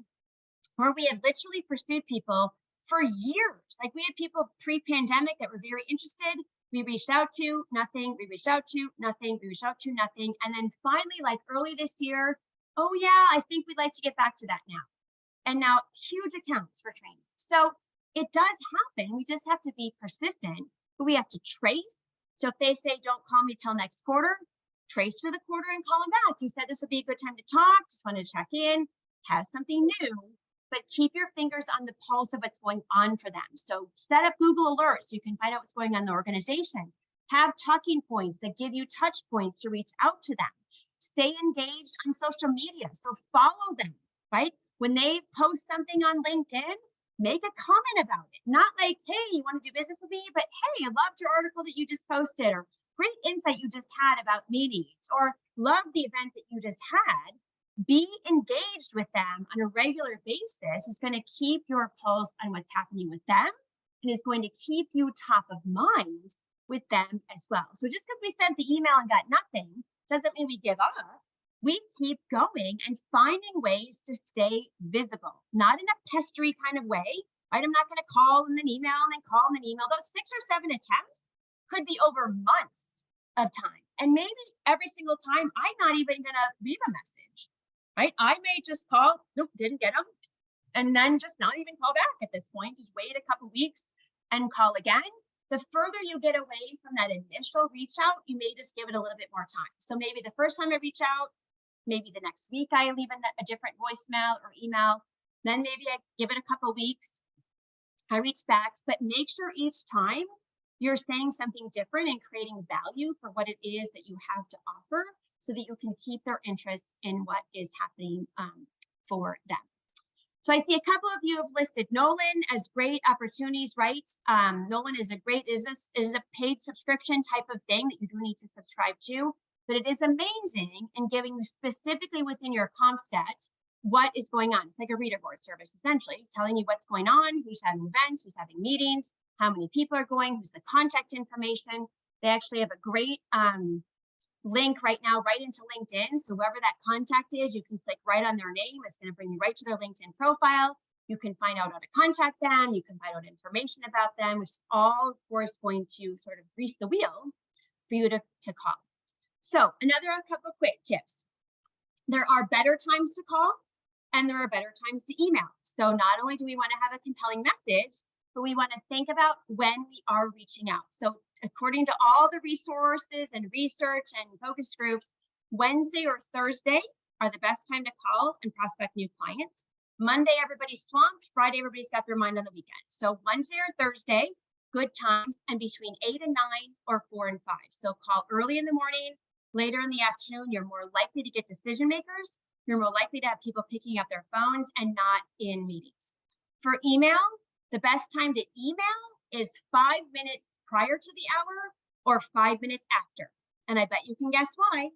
where we have literally pursued people for years. Like we had people pre-pandemic that were very interested. We reached out to nothing, we reached out to nothing, we reached out to nothing. And then finally, like early this year, oh yeah, I think we'd like to get back to that now. And now huge accounts for training. So it does happen. We just have to be persistent, but we have to trace. So if they say, don't call me till next quarter, trace for the quarter and call them back. You said this would be a good time to talk, just wanted to check in, has something new, but keep your fingers on the pulse of what's going on for them. So set up Google Alerts so you can find out what's going on in the organization. Have talking points that give you touch points to reach out to them. Stay engaged on social media. So follow them, right? When they post something on LinkedIn, make a comment about it. Not like, hey, you want to do business with me? But hey, I loved your article that you just posted, or great insight you just had about me needs, or love the event that you just had. Be engaged with them on a regular basis is going to keep your pulse on what's happening with them and is going to keep you top of mind with them as well. So just because we sent the email and got nothing doesn't mean we give up. We keep going and finding ways to stay visible, not in a pestery kind of way, right? I'm not going to call and then email and then call and then email. Those 6 or 7 attempts could be over months of time. And maybe every single time I'm not even going to leave a message. Right? I may just call, nope, didn't get them, and then just not even call back at this point. Just wait a couple weeks and call again. The further you get away from that initial reach out, you may just give it a little bit more time. So maybe the first time I reach out, maybe the next week I leave a different voicemail or email. Then maybe I give it a couple weeks. I reach back, but make sure each time you're saying something different and creating value for what it is that you have to offer, so that you can keep their interest in what is happening for them. So I see a couple of you have listed Nolan as great opportunities, right? Nolan is a paid subscription type of thing that you do need to subscribe to, but it is amazing in giving you specifically within your comp set what is going on. It's like a reader board service, essentially, telling you what's going on, who's having events, who's having meetings, how many people are going, who's the contact information. They actually have a great link right now right into LinkedIn. So whoever that contact is, you can click right on their name. It's going to bring you right to their LinkedIn profile. You can find out how to contact them. You can find out information about them, which is all, of course, going to sort of grease the wheel for you to call. So a couple of quick tips. There are better times to call and there are better times to email. So not only do we want to have a compelling message, but we want to think about when we are reaching out. So according to all the resources and research and focus groups, Wednesday or Thursday are the best time to call and prospect new clients. Monday, everybody's swamped. Friday, everybody's got their mind on the weekend. So Wednesday or Thursday, good times, and between 8 and 9 or 4 and 5. So call early in the morning, later in the afternoon. You're more likely to get decision makers. You're more likely to have people picking up their phones and not in meetings. For email, the best time to email is 5 minutes prior to the hour or 5 minutes after. And I bet you can guess why.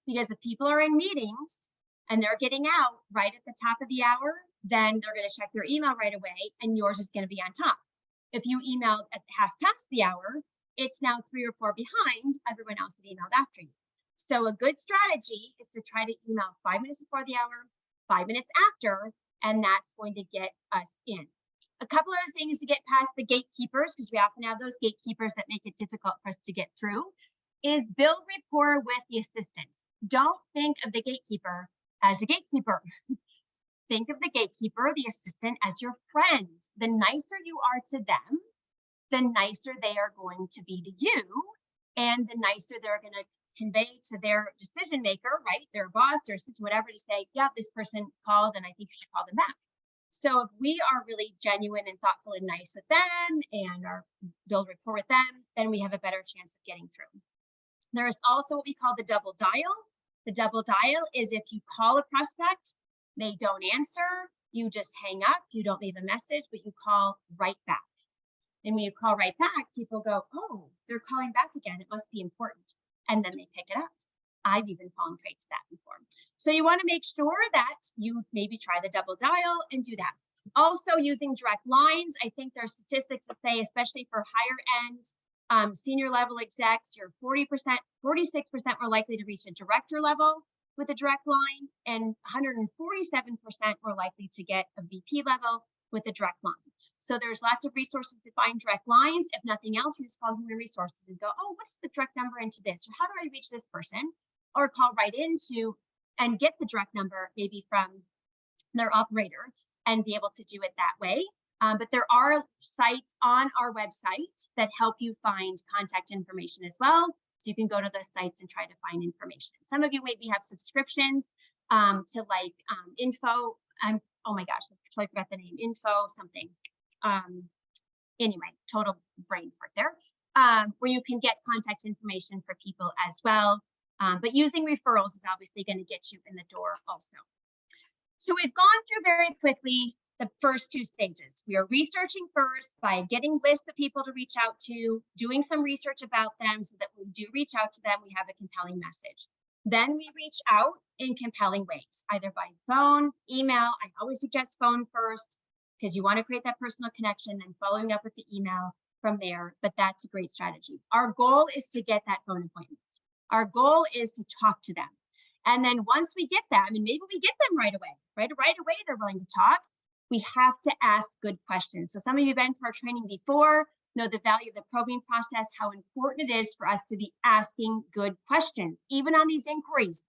Because if people are in meetings and they're getting out right at the top of the hour, then they're going to check their email right away and yours is going to be on top. If you emailed at half past the hour, it's now 3 or 4 behind everyone else that emailed after you. So a good strategy is to try to email 5 minutes before the hour, 5 minutes after, and that's going to get us in. A couple other things to get past the gatekeepers, because we often have those gatekeepers that make it difficult for us to get through, is build rapport with the assistants. Don't think of the gatekeeper as a gatekeeper. Think of the gatekeeper, the assistant, as your friend. The nicer you are to them, the nicer they are going to be to you, and the nicer they're going to convey to their decision maker, right? Their boss, their assistant, whatever, to say, yeah, this person called and I think you should call them back. So if we are really genuine and thoughtful and nice with them and build rapport with them, then we have a better chance of getting through. There's also what we call the double dial. The double dial is if you call a prospect, they don't answer, you just hang up, you don't leave a message, but you call right back. And when you call right back, people go, oh, they're calling back again, it must be important. And then they pick it up. I've even fallen prey to that before. So you want to make sure that you maybe try the double dial and do that. Also using direct lines. I think there's statistics that say, especially for higher end senior level execs, you're 46% more likely to reach a director level with a direct line and 147% more likely to get a VP level with a direct line. So there's lots of resources to find direct lines. If nothing else, you just call human resources and go, oh, what's the direct number into this? Or how do I reach this person? Or call right into and get the direct number maybe from their operator and be able to do it that way. But there are sites on our website that help you find contact information as well. So you can go to those sites and try to find information. Some of you maybe have subscriptions to like info. Oh my gosh, I totally forgot the name. Info something. Anyway, total brain fart there. Where you can get contact information for people as well. But using referrals is obviously going to get you in the door also. So we've gone through very quickly the first 2 stages. We are researching first by getting lists of people to reach out to, doing some research about them so that when we do reach out to them, we have a compelling message. Then we reach out in compelling ways, either by phone, email. I always suggest phone first because you want to create that personal connection and following up with the email from there, but that's a great strategy. Our goal is to get that phone appointment. Our goal is to talk to them. And then once we get them, and maybe we get them right away, right away, they're willing to talk. We have to ask good questions. So some of you have been to our training before, know the value of the probing process, how important it is for us to be asking good questions, even on these inquiries,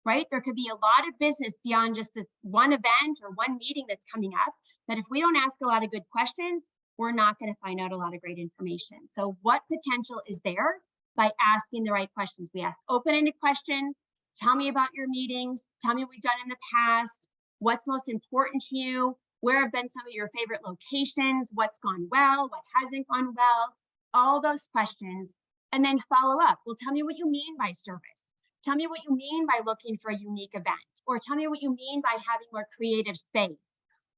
right? There could be a lot of business beyond just this one event or one meeting that's coming up. But if we don't ask a lot of good questions, we're not going to find out a lot of great information. So what potential is there by asking the right questions? We ask open-ended questions. Tell me about your meetings. Tell me what we've done in the past. What's most important to you? Where have been some of your favorite locations? What's gone well? What hasn't gone well? All those questions. And then follow up. Well, tell me what you mean by service. Tell me what you mean by looking for a unique event. Or tell me what you mean by having more creative space.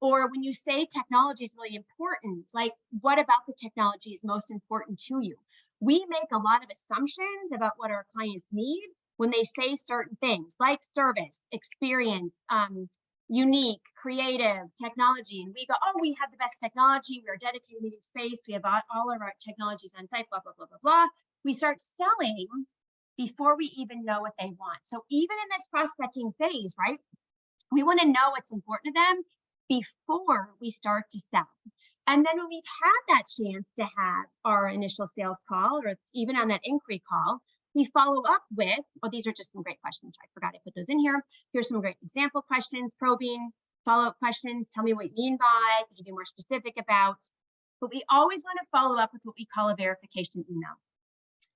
Or when you say technology is really important, like what about the technology is most important to you? We make a lot of assumptions about what our clients need when they say certain things like service, experience, unique, creative, technology. And we go, oh, we have the best technology. We are dedicated meeting space. We have all of our technologies on site, blah, blah, blah, blah, blah. We start selling before we even know what they want. So even in this prospecting phase, right, we want to know what's important to them before we start to sell. And then when we've had that chance to have our initial sales call, or even on that inquiry call, we follow up with, well, these are just some great questions. I forgot to put those in here. Here's some great example questions, probing, follow-up questions. Tell me what you mean by, could you be more specific about? But we always want to follow up with what we call a verification email.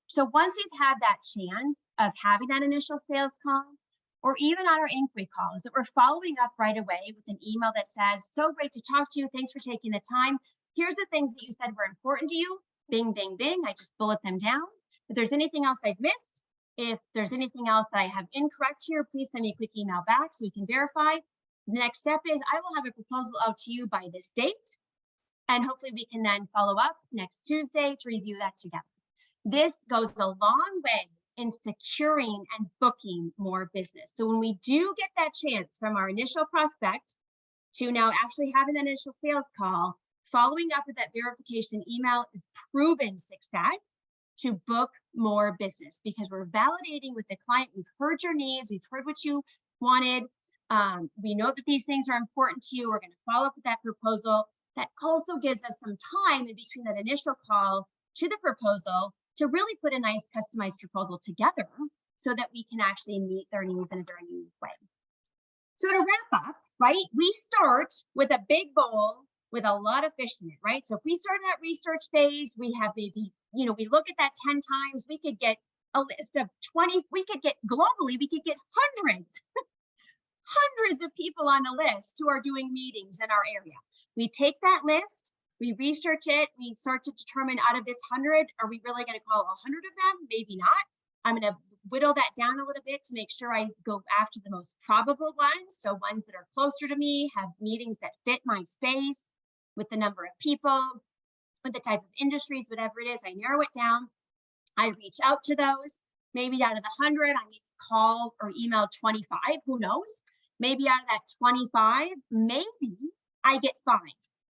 So once we've had that chance of having that initial sales call, or even on our inquiry calls, that we're following up right away with an email that says, so great to talk to you. Thanks for taking the time. Here's the things that you said were important to you. Bing, bing, bing. I just bullet them down. If there's anything else I've missed, if there's anything else that I have incorrect here, please send me a quick email back so we can verify. The next step is I will have a proposal out to you by this date. And hopefully we can then follow up next Tuesday to review that together. This goes a long way in securing and booking more business. So when we do get that chance from our initial prospect to now actually having an initial sales call, following up with that verification email is proven success to book more business, because we're validating with the client, we've heard your needs, we've heard what you wanted, we know that these things are important to you, we're going to follow up with that proposal. That also gives us some time in between that initial call to the proposal to really put a nice customized proposal together so that we can actually meet their needs in a very unique way. So to wrap up, right, we start with a big bowl with a lot of fish in it, right? So if we start that research phase, we have maybe, we look at that 10 times, we could get a list of 20, we could get globally, we could get hundreds of people on a list who are doing meetings in our area. We take that list, we research it, we start to determine out of this 100, are we really going to call 100 of them? Maybe not. I'm going to whittle that down a little bit to make sure I go after the most probable ones. So ones that are closer to me, have meetings that fit my space with the number of people, with the type of industries, whatever it is, I narrow it down. I reach out to those. Maybe out of the 100, I need to call or email 25, who knows? Maybe out of that 25, maybe I get 5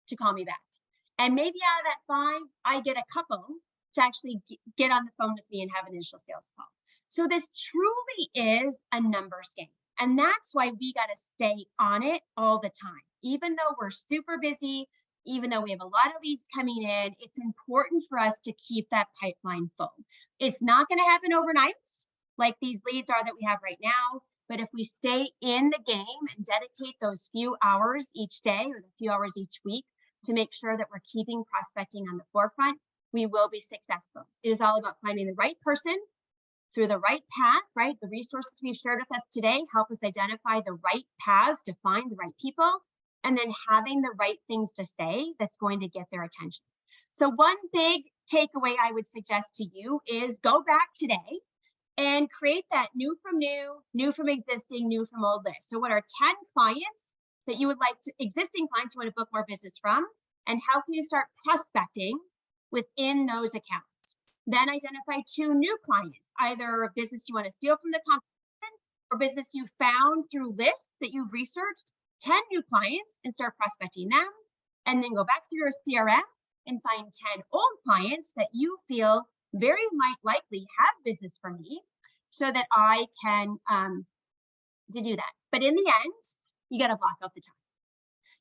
to call me back. And maybe out of that 5, I get a couple to actually get on the phone with me and have an initial sales call. So this truly is a numbers game. And that's why we got to stay on it all the time. Even though we're super busy, even though we have a lot of leads coming in, it's important for us to keep that pipeline full. It's not going to happen overnight like these leads are that we have right now. But if we stay in the game and dedicate those few hours each day or the few hours each week to make sure that we're keeping prospecting on the forefront, we will be successful. It is all about finding the right person through the right path, right? The resources we've shared with us today help us identify the right paths to find the right people, and then having the right things to say that's going to get their attention. So one big takeaway I would suggest to you is go back today and create that new from new, new from existing, new from old list. So what are 10 clients that you would like to, existing clients you want to book more business from, and how can you start prospecting within those accounts? Then identify 2 new clients, either a business you want to steal from the competition or business you found through lists that you've researched, 10 new clients and start prospecting them. And then go back through your CRM and find 10 old clients that you feel very likely have business from me so that I can to do that. But in the end, you got to block out the time.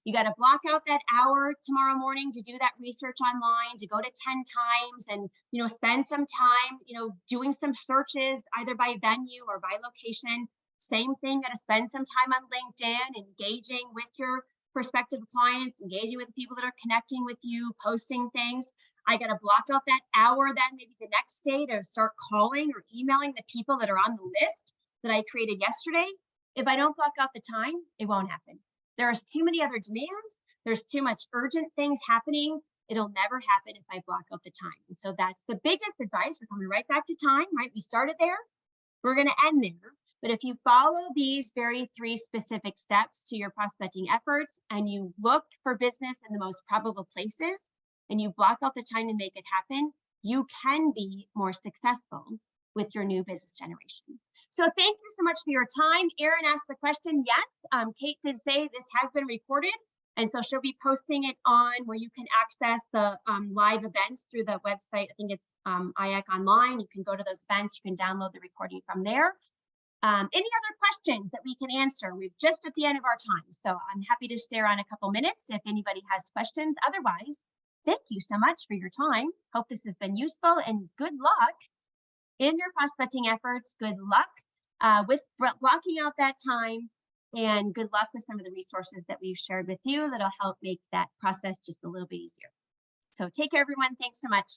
You got to block out that hour tomorrow morning to do that research online, to go to 10 times and, spend some time, doing some searches either by venue or by location. Same thing, got to spend some time on LinkedIn, engaging with your prospective clients, engaging with the people that are connecting with you, posting things. I got to block out that hour then maybe the next day to start calling or emailing the people that are on the list that I created yesterday. If I don't block out the time, it won't happen. There's too many other demands. There's too much urgent things happening. It'll never happen if I block out the time. And so that's the biggest advice. We're coming right back to time, right? We started there. We're going to end there. But if you follow these very 3 specific steps to your prospecting efforts and you look for business in the most probable places and you block out the time to make it happen, you can be more successful with your new business generation. So thank you so much for your time. Erin asked the question. Yes, Kate did say this has been recorded. And so she'll be posting it on where you can access the live events through the website. I think it's IAC Online. You can go to those events. You can download the recording from there. Any other questions that we can answer? We're just at the end of our time. So I'm happy to share on a couple minutes if anybody has questions. Otherwise, thank you so much for your time. Hope this has been useful and good luck in your prospecting efforts. Good luck with blocking out that time. And good luck with some of the resources that we've shared with you that'll help make that process just a little bit easier. So take care, everyone. Thanks so much.